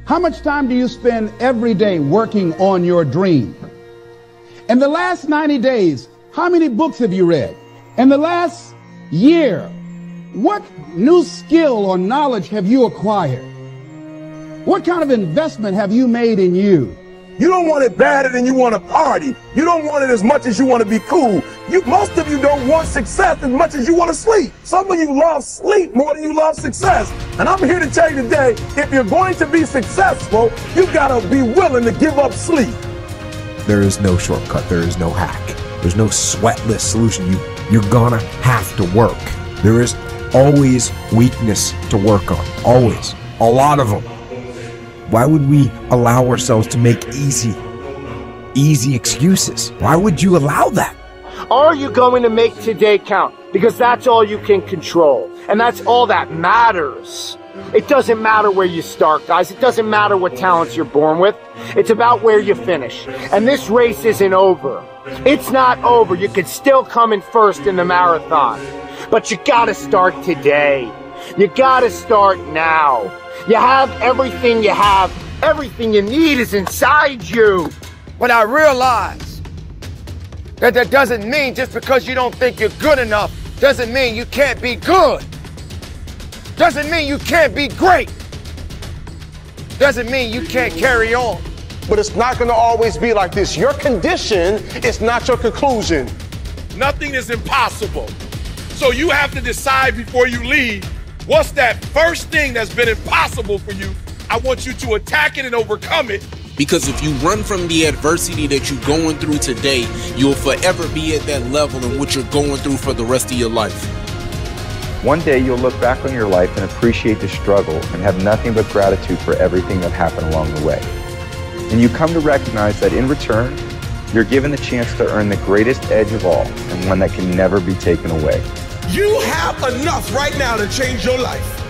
How much time do you spend every day working on your dream? In the last 90 days, how many books have you read? In the last year, what new skill or knowledge have you acquired? What kind of investment have you made in you? You don't want it badder than you want to party. You don't want it as much as you want to be cool. Most of you don't want success as much as you want to sleep. Some of you love sleep more than you love success. And I'm here to tell you today, if you're going to be successful, you got to be willing to give up sleep. There is no shortcut. There is no hack. There's no sweatless solution. You're gonna have to work. There is always weakness to work on. Always. A lot of them. Why would we allow ourselves to make easy excuses? Why would you allow that? Are you going to make today count? Because that's all you can control. And that's all that matters. It doesn't matter where you start, guys. It doesn't matter what talents you're born with. It's about where you finish. And this race isn't over. It's not over. You could still come in first in the marathon. But you gotta start today. You gotta start now. You have everything you have. Everything you need is inside you. But I realize that doesn't mean just because you don't think you're good enough, doesn't mean you can't be good. Doesn't mean you can't be great. Doesn't mean you can't carry on. But it's not going to always be like this. Your condition is not your conclusion. Nothing is impossible. So you have to decide before you leave, what's that first thing that's been impossible for you? I want you to attack it and overcome it. Because if you run from the adversity that you're going through today, you'll forever be at that level in which you're going through for the rest of your life. One day you'll look back on your life and appreciate the struggle and have nothing but gratitude for everything that happened along the way. And you come to recognize that in return, you're given the chance to earn the greatest edge of all, and one that can never be taken away. You have enough right now to change your life.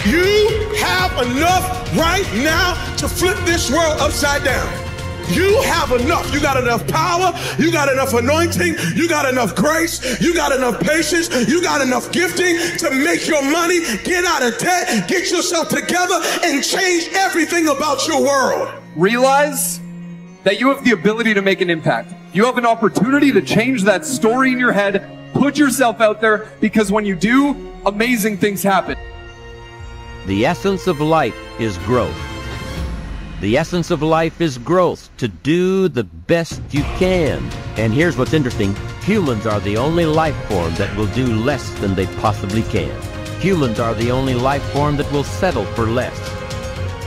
You have enough right now to flip this world upside down. You have enough. You got enough power. You got enough anointing. You got enough grace. You got enough patience. You got enough gifting to make your money, get out of debt, get yourself together, and change everything about your world. Realize that you have the ability to make an impact. You have an opportunity to change that story in your head. Put yourself out there, because when you do, amazing things happen. The essence of life is growth. The essence of life is growth, to do the best you can. And here's what's interesting. Humans are the only life form that will do less than they possibly can. Humans are the only life form that will settle for less.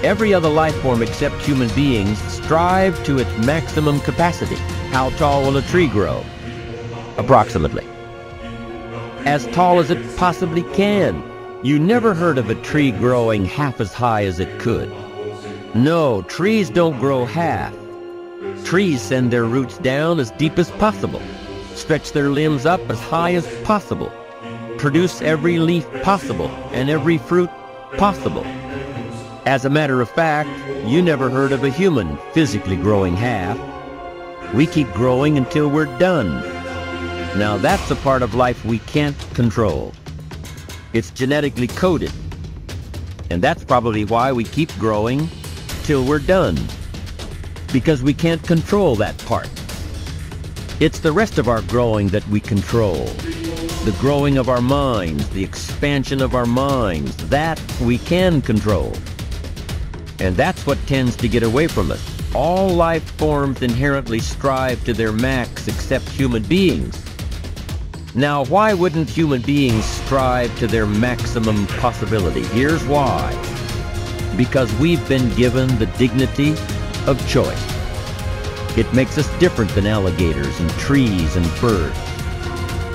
Every other life form except human beings strive to its maximum capacity. How tall will a tree grow? Approximately. As tall as it possibly can. You never heard of a tree growing half as high as it could. No, trees don't grow half. Trees send their roots down as deep as possible, stretch their limbs up as high as possible, produce every leaf possible and every fruit possible. As a matter of fact, you never heard of a human physically growing half. We keep growing until we're done. Now that's a part of life we can't control. It's genetically coded. And that's probably why we keep growing till we're done. Because we can't control that part. It's the rest of our growing that we control. The growing of our minds, the expansion of our minds, that we can control. And that's what tends to get away from us. All life forms inherently strive to their max except human beings. Now, why wouldn't human beings strive to their maximum possibility? Here's why. Because we've been given the dignity of choice. It makes us different than alligators and trees and birds.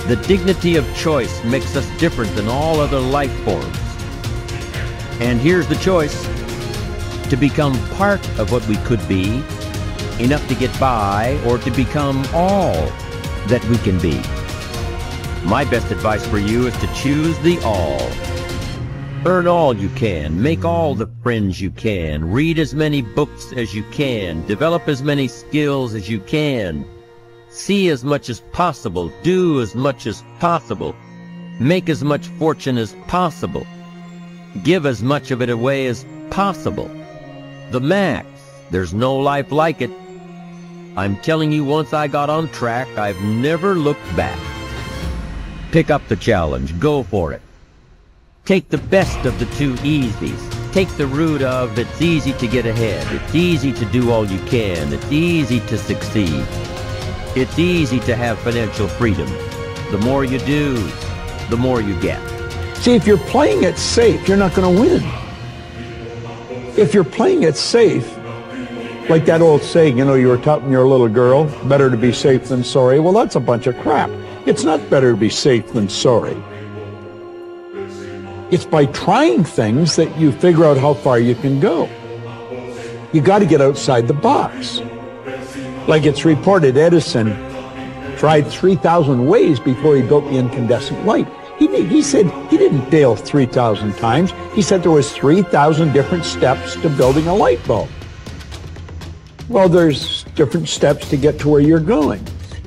The dignity of choice makes us different than all other life forms. And here's the choice: to become part of what we could be, enough to get by, or to become all that we can be. My best advice for you is to choose the all. Earn all you can, make all the friends you can, read as many books as you can, develop as many skills as you can, see as much as possible, do as much as possible, make as much fortune as possible, give as much of it away as possible. The max. There's no life like it. I'm telling you, once I got on track, I've never looked back. Pick up the challenge. Go for it. Take the best of the two easies. Take the route of it's easy to get ahead. It's easy to do all you can. It's easy to succeed. It's easy to have financial freedom. The more you do, the more you get. See, if you're playing it safe, you're not going to win. If you're playing it safe, like that old saying, you know, you were taught when you were a little girl, better to be safe than sorry. Well, that's a bunch of crap. It's not better to be safe than sorry. It's by trying things that you figure out how far you can go. You got to get outside the box. Like it's reported, Edison tried 3,000 ways before he built the incandescent light. He said he didn't fail 3,000 times. He said there was 3,000 different steps to building a light bulb. Well, there's different steps to get to where you're going.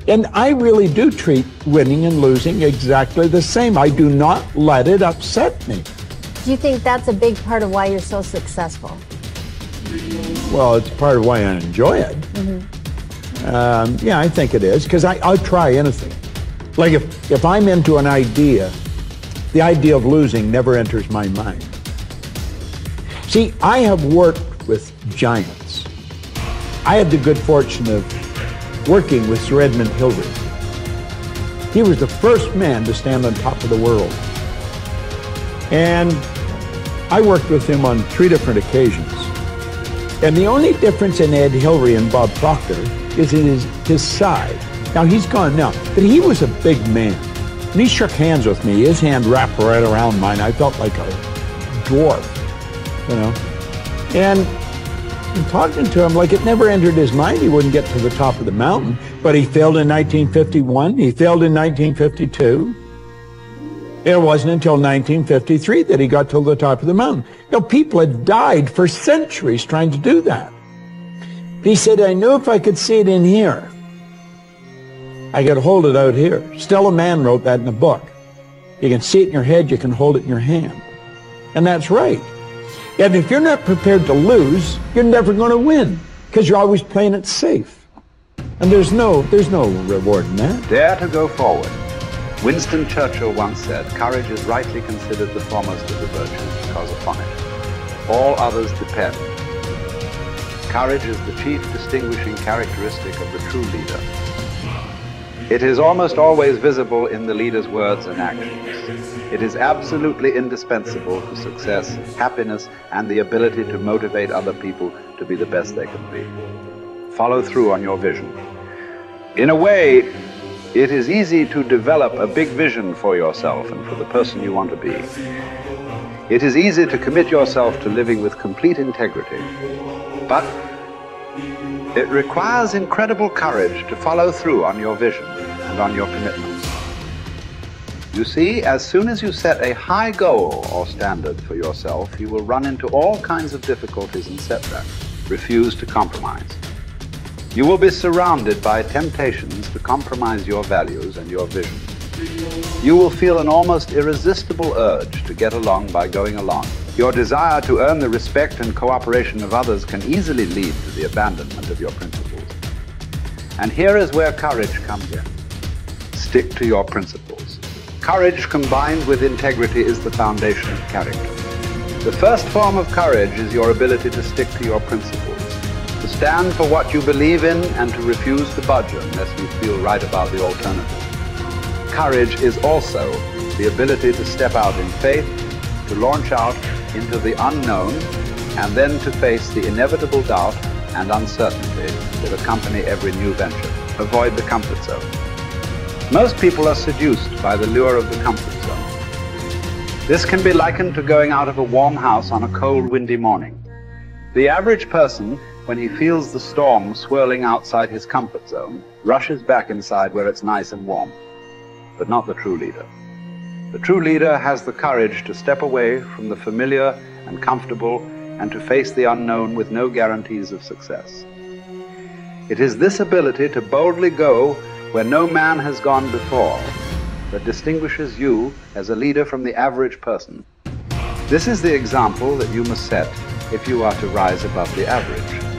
And I really do treat winning and losing exactly the same. I do not let it upset me. Do you think that's a big part of why you're so successful? Well, it's part of why I enjoy it. Mm-hmm. Yeah, I think it is, because I'll try anything. Like if I'm into an idea, the idea of losing never enters my mind. See, I have worked with giants. I had the good fortune of working with Sir Edmund Hillary. He was the first man to stand on top of the world. And I worked with him on 3 different occasions. And the only difference in Ed Hillary and Bob Proctor is in his size. Now, he's gone now, but he was a big man. And he shook hands with me. His hand wrapped right around mine. I felt like a dwarf, you know. And talking to him, like it never entered his mind he wouldn't get to the top of the mountain. But he failed in 1951. He failed in 1952. It wasn't until 1953 that he got to the top of the mountain. You know, people had died for centuries trying to do that. He said, I knew if I could see it in here, I could hold it out here. Stella Mann wrote that in a book. You can see it in your head, you can hold it in your hand. And that's right. And if you're not prepared to lose, you're never going to win, because you're always playing it safe. And there's no reward in that. Dare to go forward. Winston Churchill once said, courage is rightly considered the foremost of the virtues because upon it all others depend. Courage is the chief distinguishing characteristic of the true leader. It is almost always visible in the leader's words and actions. It is absolutely indispensable to success, happiness, and the ability to motivate other people to be the best they can be. Follow through on your vision. In a way, it is easy to develop a big vision for yourself and for the person you want to be. It is easy to commit yourself to living with complete integrity. But it requires incredible courage to follow through on your vision and on your commitments. You see, as soon as you set a high goal or standard for yourself, you will run into all kinds of difficulties and setbacks. Refuse to compromise. You will be surrounded by temptations to compromise your values and your vision. You will feel an almost irresistible urge to get along by going along. Your desire to earn the respect and cooperation of others can easily lead to the abandonment of your principles. And here is where courage comes in. Stick to your principles. Courage combined with integrity is the foundation of character. The first form of courage is your ability to stick to your principles, to stand for what you believe in and to refuse to budge unless you feel right about the alternative. Courage is also the ability to step out in faith, to launch out into the unknown, and then to face the inevitable doubt and uncertainty that accompany every new venture. Avoid the comfort zone. Most people are seduced by the lure of the comfort zone. This can be likened to going out of a warm house on a cold, windy morning. The average person, when he feels the storm swirling outside his comfort zone, rushes back inside where it's nice and warm. But not the true leader. The true leader has the courage to step away from the familiar and comfortable and to face the unknown with no guarantees of success. It is this ability to boldly go where no man has gone before that distinguishes you as a leader from the average person. This is the example that you must set if you are to rise above the average.